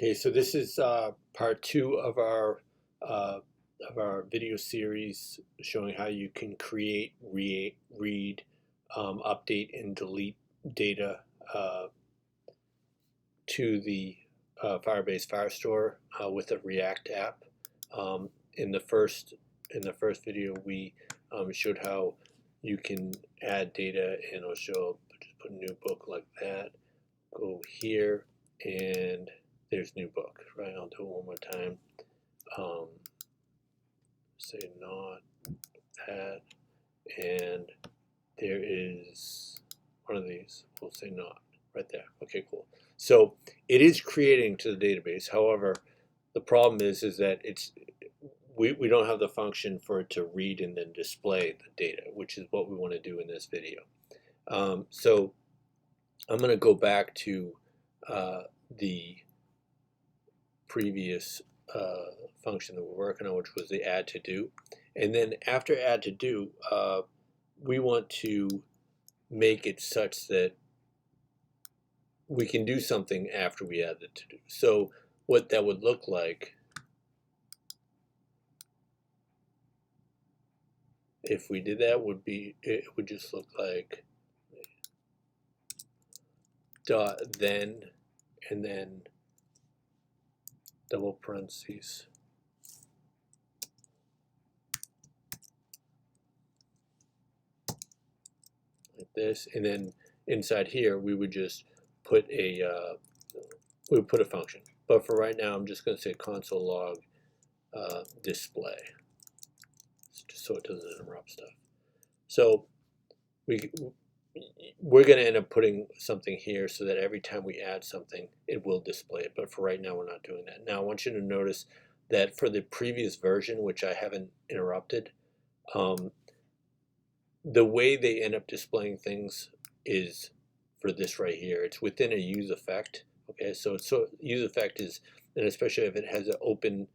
Okay, so this is part two of our video series showing how you can create, read, update, and delete data to the Firebase Firestore with a React app. In the first video, we showed how you can add data, and I'll show. Just put a new book like that. Go here and there's new book, right? I'll do it one more time. Say not that, and there is one of these. We'll say not right there. Okay, cool. So it is creating to the database. However, the problem is that we don't have the function for it to read and then display the data, which is what we want to do in this video. So I'm going to go back to the previous function that we're working on, which was the add to do. And then after add to do, we want to make it such that we can do something after we add the to do. So what that would look like if we did that would be, it would just look like dot then, and then double parentheses, like this, and then inside here we would just put a function. But for right now, I'm just going to say console log display, just so it doesn't interrupt stuff. So we're going to end up putting something here so that every time we add something, it will display it. But for right now, we're not doing that. Now, I want you to notice that for the previous version, which I haven't interrupted, the way they end up displaying things is for this right here. It's within a use effect. Okay, so use effect is, and especially if it has an open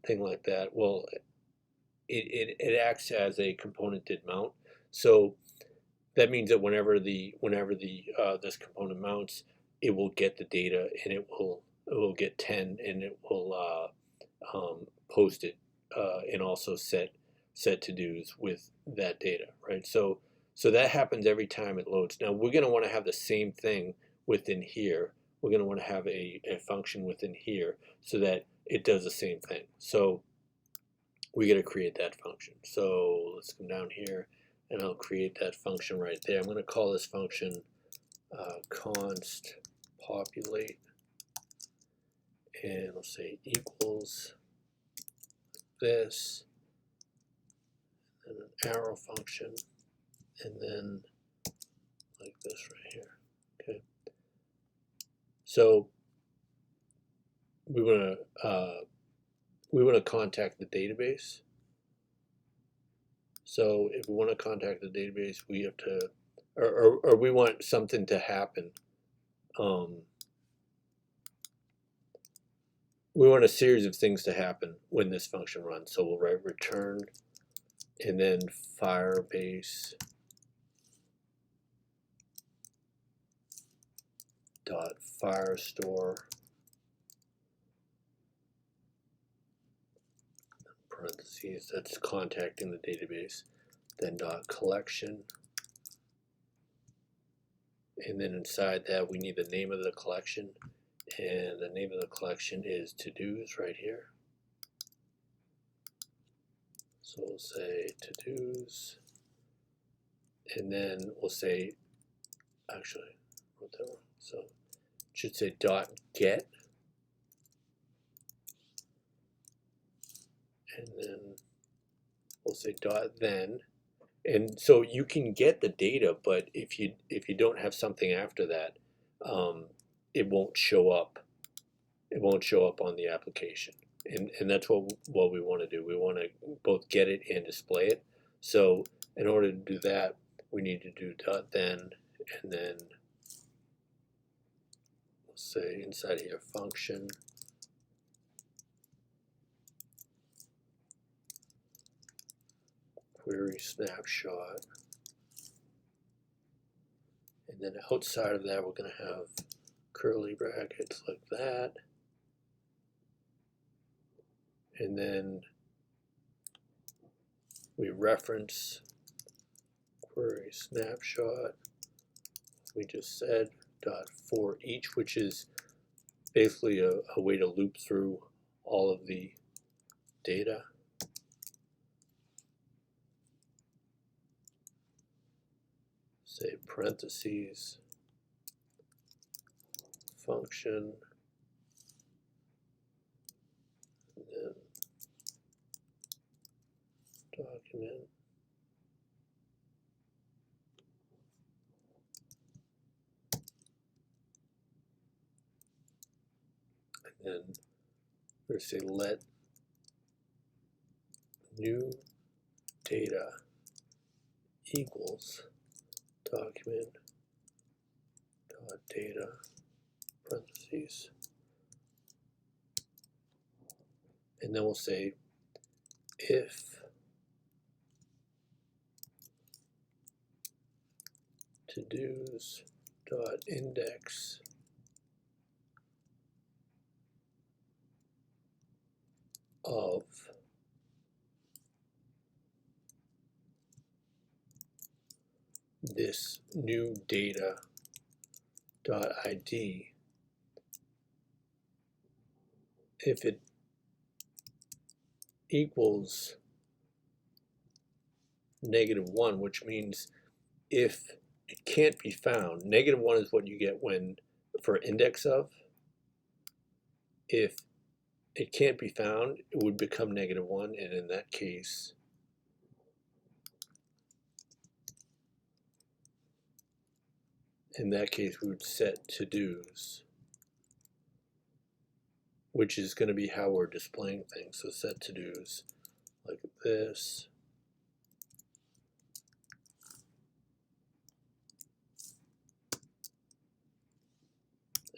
thing like that, well, it acts as a component did mount. So that means that whenever this component mounts, it will get the data, and it will get 10, and it will post it and also set to dos with that data, right? So that happens every time it loads. Now we're going to want to have the same thing within here. We're going to want to have a function within here so that it does the same thing. So we got to create that function. So let's come down here, and I'll create that function right there. I'm going to call this function const populate, and I'll say equals this, and an arrow function, and then like this right here. Okay. So we want to contact the database. So if we want to contact the database, we have to, or we want something to happen. We want a series of things to happen when this function runs. So we'll write return, and then Firebase dot Firestore parentheses, that's contacting the database, then dot collection, and then inside that we need the name of the collection, and the name of the collection is to-dos right here. So we'll say to-dos, and then we'll say, actually, wrote that wrong. So it should say dot get, and then we'll say dot then. And so you can get the data, but if you don't have something after that, it won't show up. It won't show up on the application, and that's what we want to do. We want to both get it and display it. So in order to do that, we need to do dot then, and then we'll say inside here function, query snapshot, and then outside of that we're going to have curly brackets like that, and then we reference query snapshot, we just said, dot for each, which is basically a way to loop through all of the data. Say parentheses, function, and then document, and then we're going to say let new data equals document dot data parentheses, and then we'll say if to-dos dot index of this new data dot ID, if it equals -1, which means if it can't be found, -1 is what you get when for index of. If it can't be found, it would become -1, and in that case, we would set to-dos, which is going to be how we're displaying things. So set to-dos like this.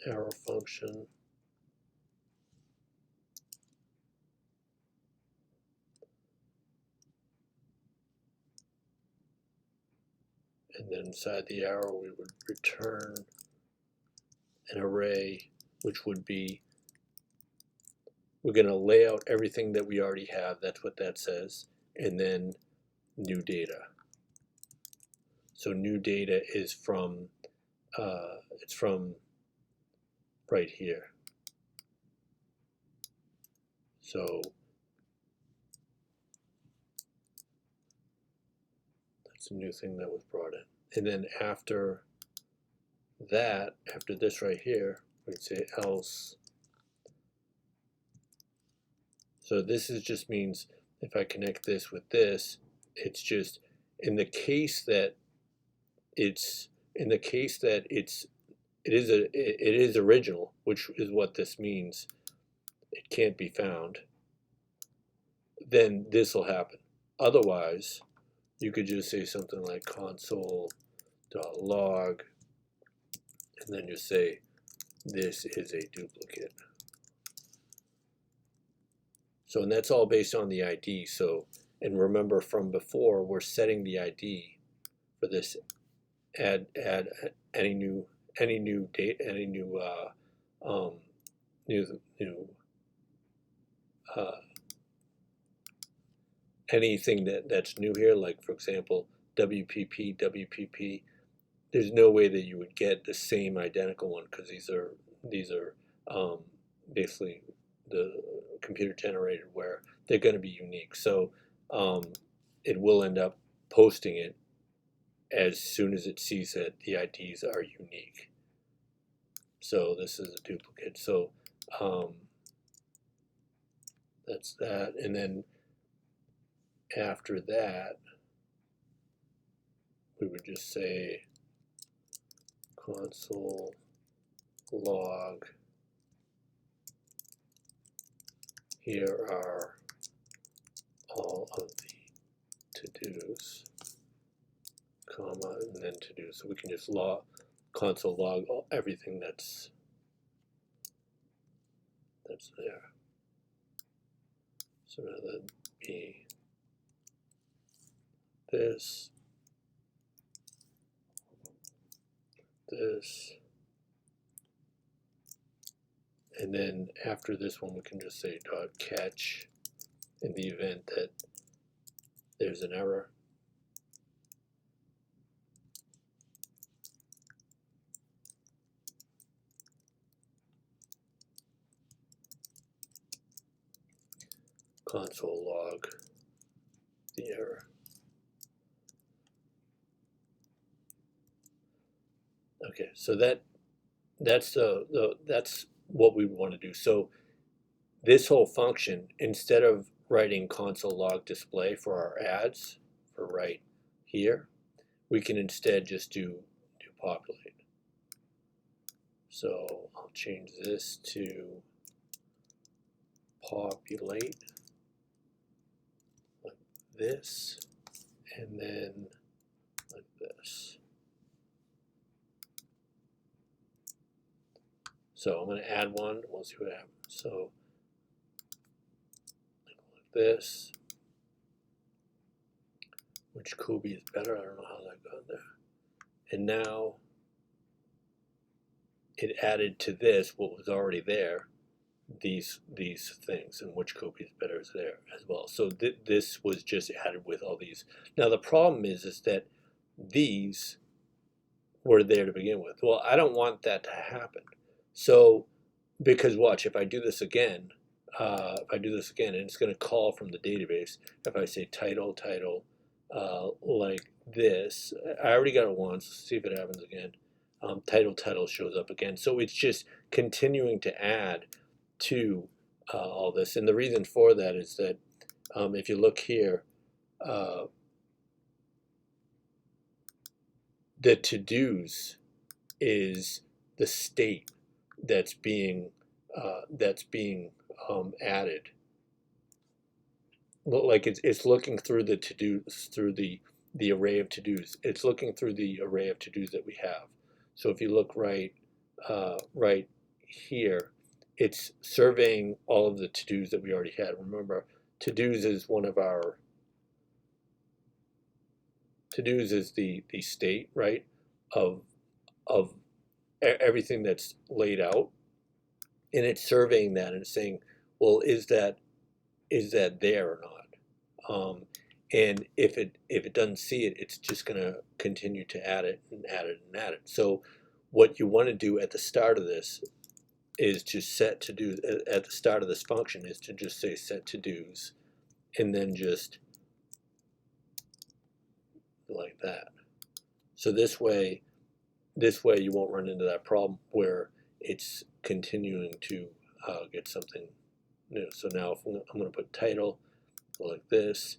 Arrow function. And then inside the arrow, we would return an array, which would be, we're going to lay out everything that we already have. That's what that says. And then new data. So new data is from, it's from right here. So that's a new thing that was brought in. And then after that, after this right here, we'd say else. So this is just means if I connect this with this, it's just in the case that it is original, which is what this means. It can't be found. Then this will happen. Otherwise, you could just say something like console.log, and then just say this is a duplicate. So, and that's all based on the ID. So, and remember from before, we're setting the ID for this add any new date, any new anything that's new here, like for example WPP. There's no way that you would get the same identical one because these are basically the computer generated where they're going to be unique. So it will end up posting it as soon as it sees that the IDs are unique. So this is a duplicate. So that's that. And then after that, we would just say console log, here are all of the to-dos, comma, and then to-do. So we can just console log everything that's there. So rather than be this, and then after this one we can just say dot catch in the event that there's an error. Console log the error. Okay, so that's what we want to do. So this whole function, instead of writing console log display for our ads for right here, we can instead just do populate. So I'll change this to populate like this, and then like this. So I'm going to add one. We'll see what happens. So like this. Which Kobe is better? I don't know how that got there. And now it added to this what was already there. These things, and which Kobe is better is there as well. So this was just added with all these. Now the problem is that these were there to begin with. Well, I don't want that to happen. So, because watch, if I do this again, and it's going to call from the database. If I say title, like this, I already got it once. Let's see if it happens again. Title shows up again. So it's just continuing to add to all this. And the reason for that is that if you look here, the to-dos is the state that's being added. Like it's looking through the to-dos, through the array of to-dos. It's looking through the array of to-dos that we have. So if you look right here, it's surveying all of the to-dos that we already had. Remember, to-dos is one of our to-dos is the state, right, of everything that's laid out, and it's surveying that and saying, well, is that there or not? And if it doesn't see it, it's just going to continue to add it and add it and add it. So what you want to do at the start of this is to set to do at the start of this function is to just say set to dos, and then just like that. So this way you won't run into that problem where it's continuing to get something new. So now if I'm going to put title like this,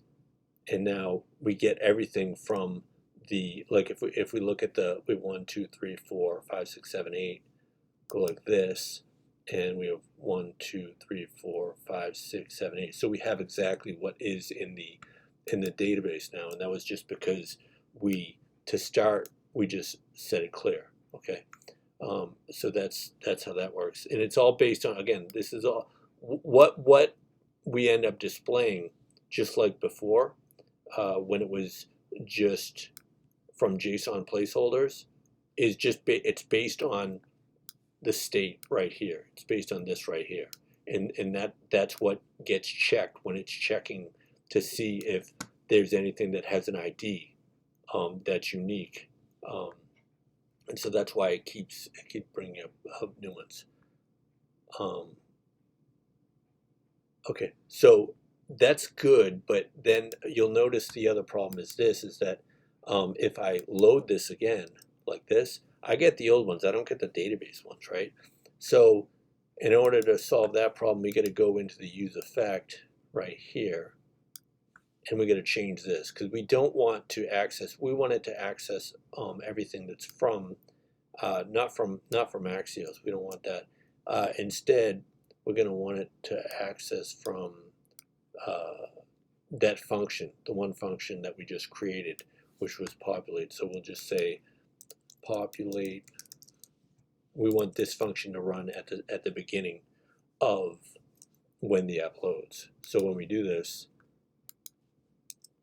and now we get everything from the, like if we look at the 1 2 3 4 5 6 7 8, go like this, and we have 1 2 3 4 5 6 7 8. So we have exactly what is in the database now, and that was just because we just set it clear. Okay, so that's how that works, and it's all based on, again, this is all what we end up displaying, just like before when it was just from JSON placeholders, is just it's based on the state right here. It's based on this right here, and that's what gets checked when it's checking to see if there's anything that has an ID that's unique, and so that's why it keeps bringing up new ones. Okay, so that's good, but then you'll notice the other problem is this, is that if I load this again like this, I get the old ones. I don't get the database ones, right? So in order to solve that problem, we got to go into the use effect right here, and we got to change this, because we don't want to access. We want it to access everything that's from, not from Axios. We don't want that. Instead, we're going to want it to access from that function, the one function that we just created, which was populate. So we'll just say populate. We want this function to run at the beginning of when the app loads. So when we do this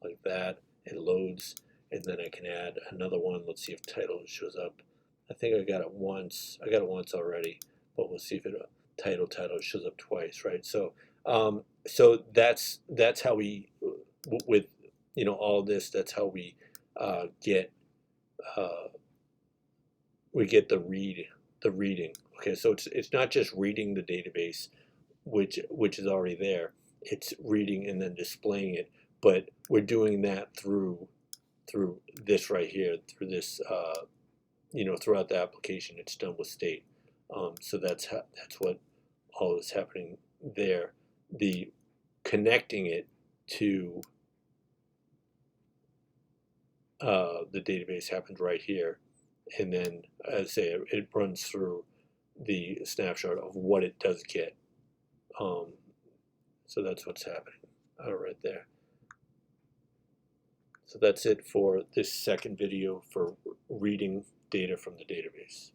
like that, it loads, and then I can add another one. Let's see if title shows up. I think I got it once. I got it once already, but we'll see if it title shows up twice, right? So So that's how with all this, that's how get uh, we get the reading. Okay, so it's not just reading the database, which is already there. It's reading and then displaying it, but we're doing that through this right here, through this throughout the application. It's done with state. So that's what all is happening there. The connecting it to the database happens right here, and then as I say, it runs through the snapshot of what it does get. So that's what's happening right there. So that's it for this second video for reading data from the database.